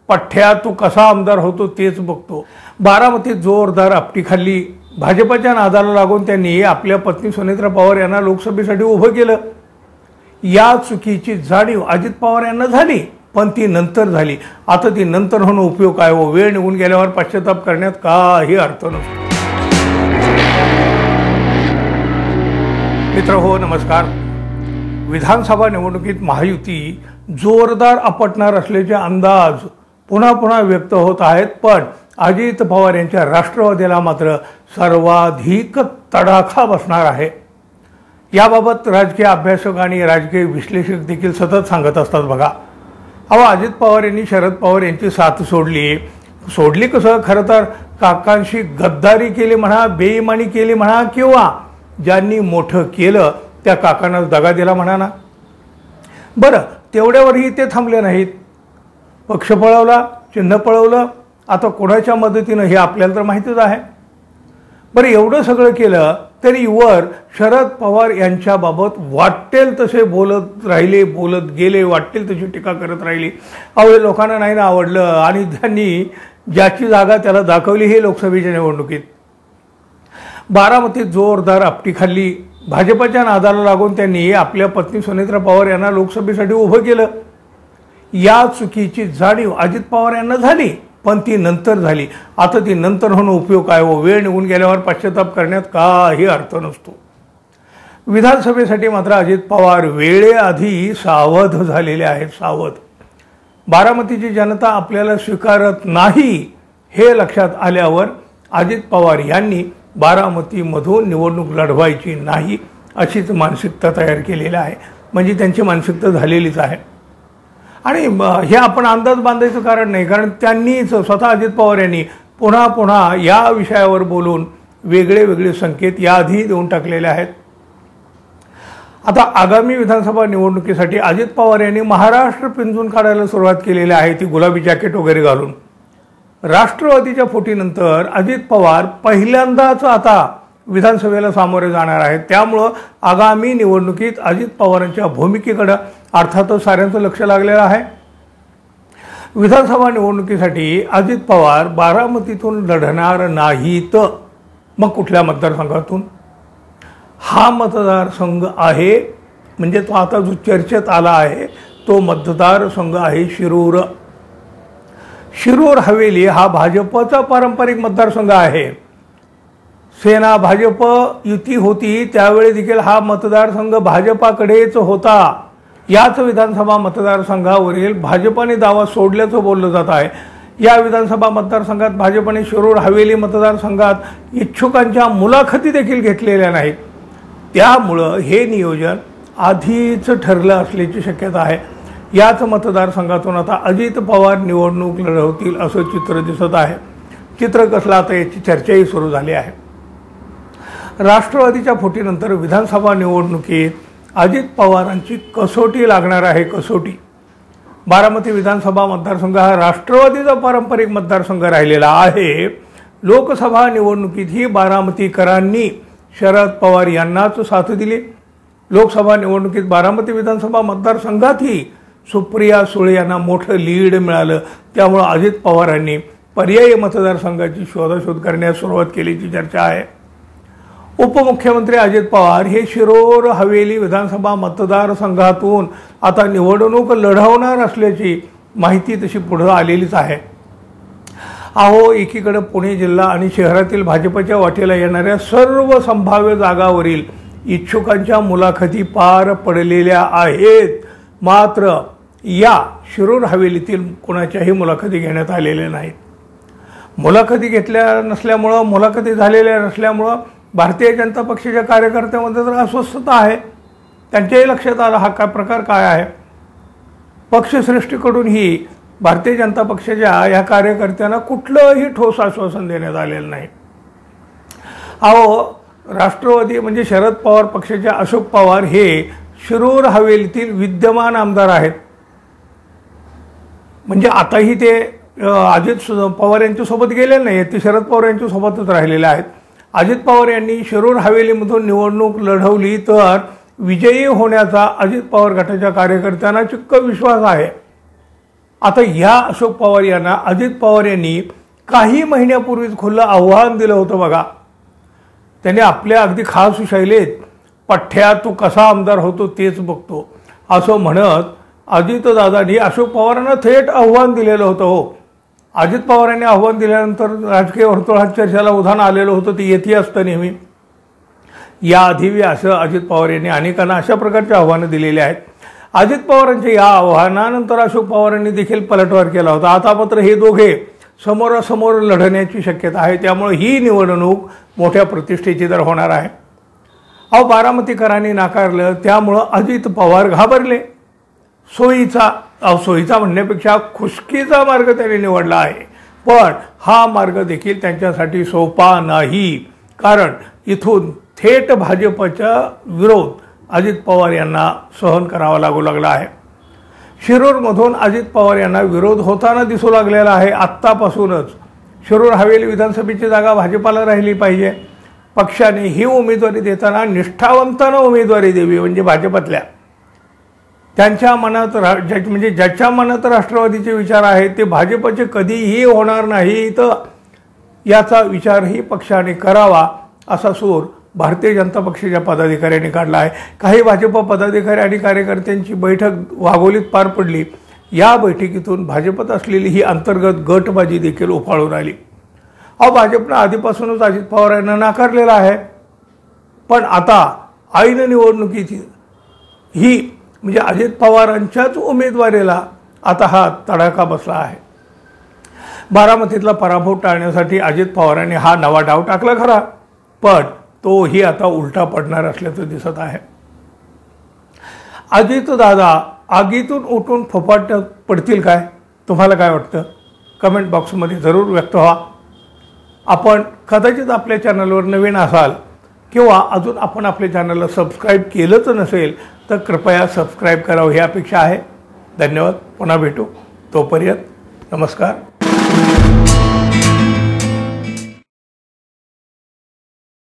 पठ्ठ्या तू कसा आमदार होतो तेच बघतो। बारामतीत जोरदार आपटी खाल्ली। भाजपच्या नादाला लागून त्यांनी आपल्या पत्नी सुनेत्रा पवार यांना लोकसभेसाठी उभं केलं। या चुकीची जाणीव अजित पवार यांना झाली, पण ती नंतर झाली। आता ती नंतर होऊन उपयोग काय हो? वेळ निघून गेल्यावर पश्चाताप करण्यात काही अर्थ नसतो। मित्र हो, नमस्कार। विधानसभा निवडणुकीत महायुती जोरदार आपटणार असल्याचे अंदाज पुन्हा पुन्हा व्यक्त होत आहेत, पण अजित पवार यांच्या राष्ट्रवादीला मात्र सर्वाधिक तडाखा बसणार आहे। याबाबत राजकीय अभ्यासक आणि राजकीय विश्लेषक देखील सतत सांगत असतात बघा। अजित पवार यांनी शरद पवार यांची साथ सोडली कसं? खरं तर काकांशी गद्दारी केली म्हणा, बेईमानी केली म्हणा, किंवा ज्यांनी मोठं केलं त्या काकांना दगा दिला म्हणा ना। बरं, तेवढ्यावरही ते थांबले नाहीत। पक्ष पळवला, चिन्ह पळवलं, आता कोणाच्या मदतीनं हे आपल्याला तर माहितीच आहे। बरं, एवढं सगळं केलं तरी वर शरद पवार यांच्याबाबत वाटेल तसे बोलत राहिले, बोलत गेले, वाटेल तशी टीका करत राहिली। हे लोकांना नाही ना आवडलं आणि त्यांनी ज्याची जागा त्याला दाखवली हे लोकसभेच्या निवडणुकीत। बारामतीत जोरदार आपटी खाल्ली। भाजपच्या नादाला लागून त्यांनी आपल्या पत्नी सुनेत्रा पवार यांना लोकसभेसाठी उभं केलं। या चुकीची जाणीव अजित पवार यांना झाली, पण ती नंतर झाली। आता ती नंतर होऊन उपयोग काय हो? वेळ निघून गेल्यावर पश्चाताप करण्यात काही अर्थ नसतो। विधानसभेसाठी मात्र अजित पवार वेळेआधी सावध झालेले आहेत, सावध। बारामतीची जनता आपल्याला स्वीकारत नाही हे लक्षात आल्यावर अजित पवार यांनी बारामतीमधून निवडणूक लढवायची नाही अशीच मानसिकता तयार केलेली आहे। म्हणजे त्यांची मानसिकता झालेलीच आहे। आणि हे आपण अंदाज बांधायचं कारण नाही, कारण त्यांनीच स्वतः अजित पवार यांनी पुन्हा पुन्हा या विषयावर बोलून वेगळे संकेत याआधी देऊन टाकलेले आहेत। आता आगामी विधानसभा निवडणुकीसाठी अजित पवार यांनी महाराष्ट्र पिंजून काढायला सुरुवात केलेली आहे, ती गुलाबी जॅकेट वगैरे घालून। राष्ट्रवादीच्या फुटीनंतर अजित पवार पहिल्यांदाच आता विधानसभेला सामोरे जाणार आहेत। त्यामुळं आगामी निवडणुकीत अजित पवारांच्या भूमिकेकडे अर्थातच साऱ्यांचं लक्ष लागलेलं आहे। विधानसभा निवडणुकीसाठी अजित पवार बारामतीतून लढणार नाहीत, मग कुठल्या मतदारसंघातून? हा मतदारसंघ आहे म्हणजे तो आता जो चर्चेत आला आहे तो मतदारसंघ आहे शिरूर। शिरूर हवेली हा भाजपचा पारंपरिक मतदारसंघ आहे। सेना भाजप युती होती त्यावेळी देखील हा मतदारसंघ भाजपाकडेच होता। याच विधानसभा मतदारसंघावरील भाजपाने दावा सोडल्याचं बोललं जात आहे। या विधानसभा मतदारसंघात भाजपने शिरूर हवेली मतदारसंघात इच्छुकांच्या मुलाखती देखील घेतलेल्या नाहीत। त्यामुळं हे नियोजन आधीच ठरलं असल्याची शक्यता आहे। याच मतदारसंघातून आता अजित पवार निवडणूक लढवतील असं चित्र दिसत आहे। चित्र कसलं, आता याची चर्चाही सुरू झाली आहे। राष्ट्रवादीच्या फुटीनंतर विधानसभा निवडणुकीत अजित पवारांची कसोटी लागणार आहे, कसोटी। बारामती विधानसभा मतदारसंघ हा राष्ट्रवादीचा पारंपरिक मतदारसंघ राहिलेला आहे। लोकसभा निवडणुकीतही बारामतीकरांनी शरद पवार यांनाच साथ दिली। लोकसभा निवडणुकीत बारामती विधानसभा मतदारसंघातही सुप्रिया सुळे यांना मोठं लीड मिळालं। त्यामुळे अजित पवारांनी पर्यायी मतदारसंघाची शोधाशोध करण्यास सुरुवात केल्याची चर्चा आहे। उपमुख्यमंत्री अजित पवार हे शिरूर हवेली विधानसभा मतदारसंघातून आता निवडणूक लढवणार असल्याची माहिती तशी पुढे आलेलीच आहे। एकीकडे पुणे जिल्हा आणि शहरातील भाजपच्या वाटेला येणाऱ्या सर्व संभाव्य जागावरील इच्छुकांच्या मुलाखती पार पडलेल्या आहेत, मात्र या शिरूर हवेलीतील कोणाच्याही मुलाखती घेण्यात आलेल्या नाहीत। मुलाखती मुलाखती झालेल्या नसल्यामुळं भारतीय जनता पक्षाच्या कार्यकर्त्यांमध्ये तर अस्वस्थता आहे। त्यांच्याही लक्षात आलं हा प्रकार काय आहे। पक्षश्रेष्ठीकडूनही भारतीय जनता पक्षाच्या या कार्यकर्त्यांना कुठलंही ठोस आश्वासन देण्यात आलेलं नाही। राष्ट्रवादी म्हणजे शरद पवार पक्षाचे अशोक पवार हे शिरूर हवेलीतील विद्यमान आमदार आहेत। म्हणजे आताही ते अजित पवार यांच्यासोबत गेलेले नाही, ते शरद पवार यांच्यासोबतच राहिलेले आहेत। अजित पवार यांनी शिरूर हवेलीमधून निवडणूक लढवली तर विजयी होण्याचा अजित पवार गटाच्या कार्यकर्त्यांना चिक्क विश्वास आहे। आता या अशोक पवार यांना अजित पवार यांनी काही महिन्यापूर्वीच खुलं आव्हान दिलं होतं बघा. त्यांनी आपल्या अगदी खास शैलीत पठ्ठ्या तू कसा आमदार होतो तेच बघतो असं म्हणत अजितदादांनी अशोक पवारांना थेट आव्हान दिलेलं होतं. हो, अजित पवारांनी आव्हान दिल्यानंतर राजकीय वर्तुळात चर्चेला उधाण आलेलं होतं, ते येथे असतं नेहमी. याआधी असं अजित पवार यांनी अनेकांना अशा प्रकारची आव्हानं दिलेली आहेत. अजित पवारांच्या या आव्हानानंतर अशोक पवारांनी देखील पलटवार केला होता. आता मात्र हे दोघे समोरासमोर लढण्याची शक्यता आहे, त्यामुळे ही निवडणूक मोठ्या प्रतिष्ठेची तर होणार आहे. बारामतीकरांनी नाकारलं, त्यामुळं अजित पवार घाबरले. सोयीचा म्हणण्यापेक्षा खुशकीचा मार्ग त्यांनी निवडला आहे. पण हा मार्ग देखील त्यांच्यासाठी सोपा नाही, कारण इथून थेट भाजपचा विरोध अजित पवार यांना सहन करावा लागू लागला आहे. शिरूरमधून अजित पवार यांना विरोध होताना दिसू लागलेला आहे. आत्तापासूनच शिरूर हवेली विधानसभेची जागा भाजपाला राहिली पाहिजे. पक्षाने ही उमेदवारी देताना निष्ठावंतांना उमेदवारी द्यावी, म्हणजे भाजपातल्या. त्यांच्या मनात म्हणजे ज्याच्या मनात राष्ट्रवादीचे विचार आहेत ते भाजपचे कधीही होणार नाही, तर याचा विचारही पक्षाने करावा असा सूर भारतीय जनता पक्षाच्या पदाधिकाऱ्यांनी काढला आहे. काही भाजप पदाधिकारी आणि कार्यकर्त्यांची बैठक वाघोलीत पार पडली. या बैठकीतून भाजपत असलेली ही अंतर्गत गटबाजी देखील उफाळून आली. भाजपनं आधीपासूनच अजित पवार यांना नाकारलेला आहे, पण आता ऐन निवडणुकीची ही म्हणजे अजित पवारांच्याच उमेदवारीला आता हा तडाखा बसला आहे. बारामतीतला पराभव टाळण्यासाठी अजित पवारांनी हा नवा डाव टाकला खरा, पण तोही आता उलटा पडणार असल्याचं दिसत आहे. अजितदादा आगीतून उठून फोपाट्यात पडतील काय? तुम्हाला काय वाटतं? कमेंट बॉक्समध्ये जरूर व्यक्त व्हा. आपण कदाचित आपल्या चॅनलवर नवीन असाल किंवा अजून आपण आपल्या चॅनलला सबस्क्राईब केलंच नसेल तर कृपया सबस्क्राईब करावं ही अपेक्षा आहे. धन्यवाद. पुन्हा भेटू. तोपर्यंत नमस्कार.